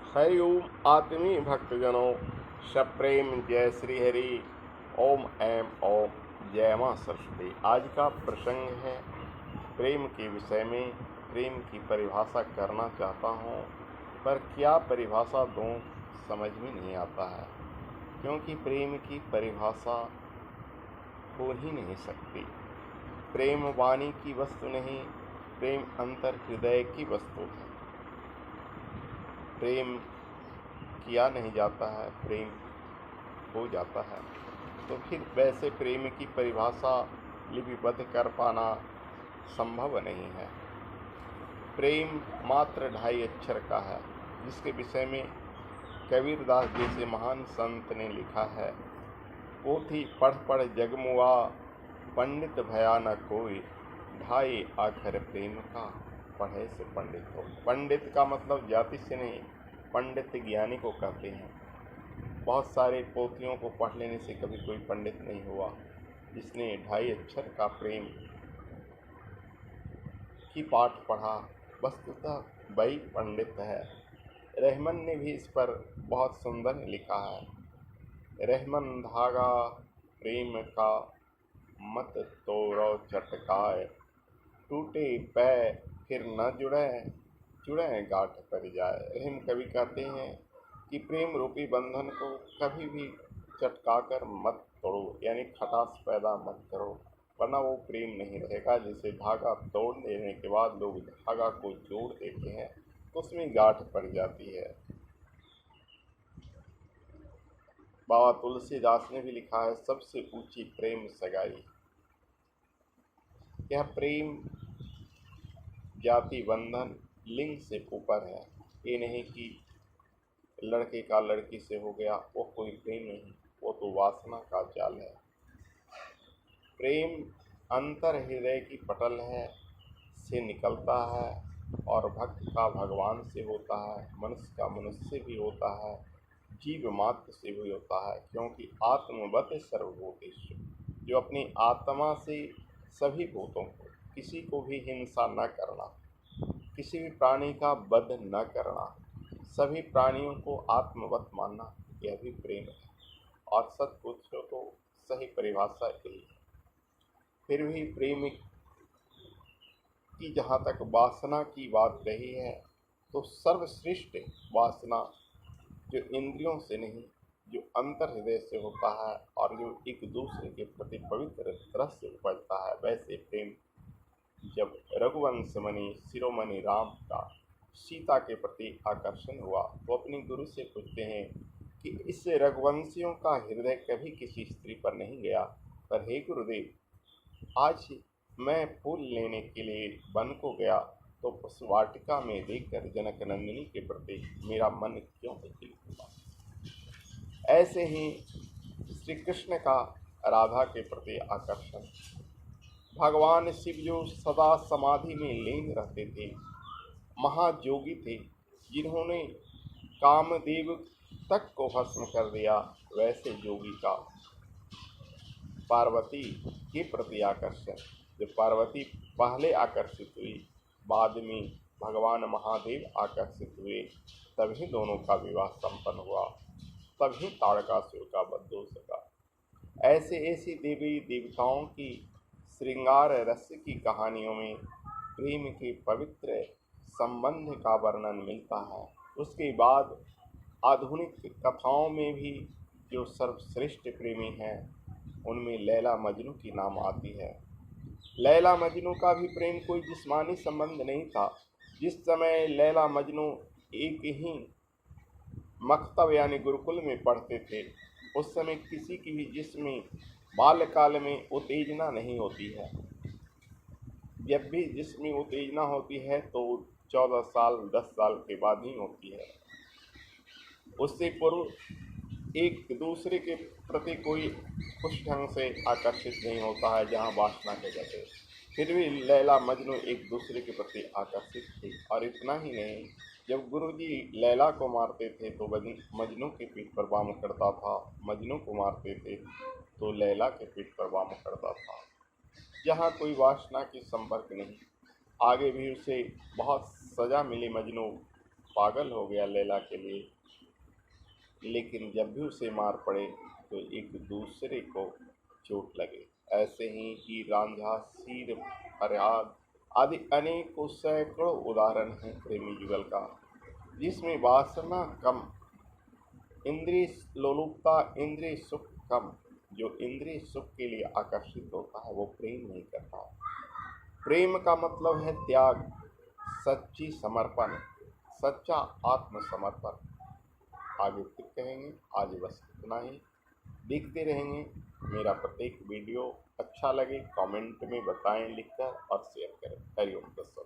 हरि ओम आत्मीय भक्तजनों, सप्रेम जय श्री हरि। ओम ऐम ओम जय मां सरस्वती। आज का प्रसंग है प्रेम के विषय में। प्रेम की परिभाषा करना चाहता हूँ, पर क्या परिभाषा दूँ समझ में नहीं आता है, क्योंकि प्रेम की परिभाषा हो ही नहीं सकती। प्रेम वाणी की वस्तु नहीं, प्रेम अंतर हृदय की वस्तु है। प्रेम किया नहीं जाता है, प्रेम हो जाता है। तो फिर वैसे प्रेम की परिभाषा लिपिबद्ध कर पाना संभव नहीं है। प्रेम मात्र 2.5 अक्षर का है, जिसके विषय में कबीरदास जैसे महान संत ने लिखा है, पोथी पढ़ पढ़ जगमुआ, पंडित भया न कोई, 2.5 अक्षर प्रेम का, पढ़े से पंडित हो। पंडित का मतलब जाति से नहीं, पंडित ज्ञानी को कहते हैं। बहुत सारे पोथियों को पढ़ लेने से कभी कोई पंडित नहीं हुआ। जिसने 2.5 अक्षर का प्रेम की पाठ पढ़ा, वस्तुतः वही पंडित है। रहमन ने भी इस पर बहुत सुंदर लिखा है, रहमन धागा प्रेम का, मत तोड़ो चटकाए, टूटे पै फिर न जुड़े, जुड़े गांठ पर जाए। रहम कवि कहते हैं कि प्रेम रूपी बंधन को कभी भी चटकाकर मत तोड़ो, यानी खटास पैदा मत करो, वरना वो प्रेम नहीं रहेगा। जैसे धागा तोड़ देने के बाद लोग धागा को जोड़ देते हैं तो उसमें गांठ पड़ जाती है। बाबा तुलसीदास ने भी लिखा है, सबसे ऊंची प्रेम सगाई। यह प्रेम जाति बंधन लिंग से ऊपर है। ये नहीं कि लड़के का लड़की से हो गया, वो कोई प्रेम नहीं, वो तो वासना का जाल है। प्रेम अंतर हृदय की पटल है से निकलता है, और भक्त का भगवान से होता है, मनुष्य का मनुष्य से भी होता है, जीव मात्र से भी होता है। क्योंकि आत्मवत सर्वभूतेषु, जो अपनी आत्मा से सभी भूतों को, किसी को भी हिंसा न करना, किसी भी प्राणी का वध न करना, सभी प्राणियों को आत्मवत मानना, यह भी प्रेम है। और सच पूछो तो सही परिभाषा यही है। फिर भी प्रेम की जहाँ तक वासना की बात रही है, तो सर्वश्रेष्ठ वासना जो इंद्रियों से नहीं, जो अंतर हृदय से होता है और जो एक दूसरे के प्रति पवित्र रस से उपजता है। वैसे प्रेम जब रघुवंश मणि शिरोमणि राम का सीता के प्रति आकर्षण हुआ, तो अपनी गुरु से पूछते हैं कि इस रघुवंशियों का हृदय कभी किसी स्त्री पर नहीं गया, पर हे गुरुदेव, आज मैं फूल लेने के लिए वन को गया तो उस वाटिका में देखकर जनक नंदिनी के प्रति मेरा मन क्यों विचलित हुआ। ऐसे ही श्री कृष्ण का राधा के प्रति आकर्षण। भगवान शिव जो सदा समाधि में लीन रहते थे, महायोगी थे, जिन्होंने कामदेव तक को भस्म कर दिया, वैसे योगी का पार्वती के प्रति आकर्षण। जब पार्वती पहले आकर्षित हुई, बाद में भगवान महादेव आकर्षित हुए, तभी दोनों का विवाह संपन्न हुआ, तभी तारकासुर का वध हो सका। ऐसे ऐसी देवी देवताओं की श्रृंगार रस की कहानियों में प्रेम के पवित्र संबंध का वर्णन मिलता है। उसके बाद आधुनिक कथाओं में भी जो सर्वश्रेष्ठ प्रेमी हैं, उनमें लैला मजनू की नाम आती है। लैला मजनू का भी प्रेम कोई जिस्मानी संबंध नहीं था। जिस समय लैला मजनू एक ही मकतब यानी गुरुकुल में पढ़ते थे, उस समय किसी की भी जिस्म बाल्यकाल में उत्तेजना नहीं होती है। जब भी जिस्म उत्तेजना होती है तो 14 साल 10 साल के बाद ही होती है। उससे पूर्व एक दूसरे के प्रति कोई उस ढंग से आकर्षित नहीं होता है जहाँ वासना के जैसे। फिर भी लैला मजनू एक दूसरे के प्रति आकर्षित थे। और इतना ही नहीं, जब गुरुजी लैला को मारते थे तो मजनू के पीठ पर वाम करता था, मजनू को मारते थे तो लैला के पीठ पर वाम करता था। जहाँ कोई वासना की संपर्क नहीं। आगे भी उसे बहुत सज़ा मिली मजनू पागल हो गया लैला के लिए, लेकिन जब भी उसे मार पड़े तो एक दूसरे को चोट लगे। ऐसे ही हीर रांझा, सीर फरियाद आदि अनेकों सैकड़ों उदाहरण हैं प्रेमी युगल का, जिसमें वासना कम, इंद्रिय लोलुपता, इंद्रिय सुख कम। जो इंद्रिय सुख के लिए आकर्षित होता है वो प्रेम नहीं करता। प्रेम का मतलब है त्याग, सच्ची समर्पण, सच्चा आत्मसमर्पण। आगे फिर कहेंगे, आज बस इतना ही। देखते रहेंगे मेरा प्रत्येक वीडियो। अच्छा लगे कमेंट में बताएं लिखकर और शेयर करें। हरिओम दोस्तों।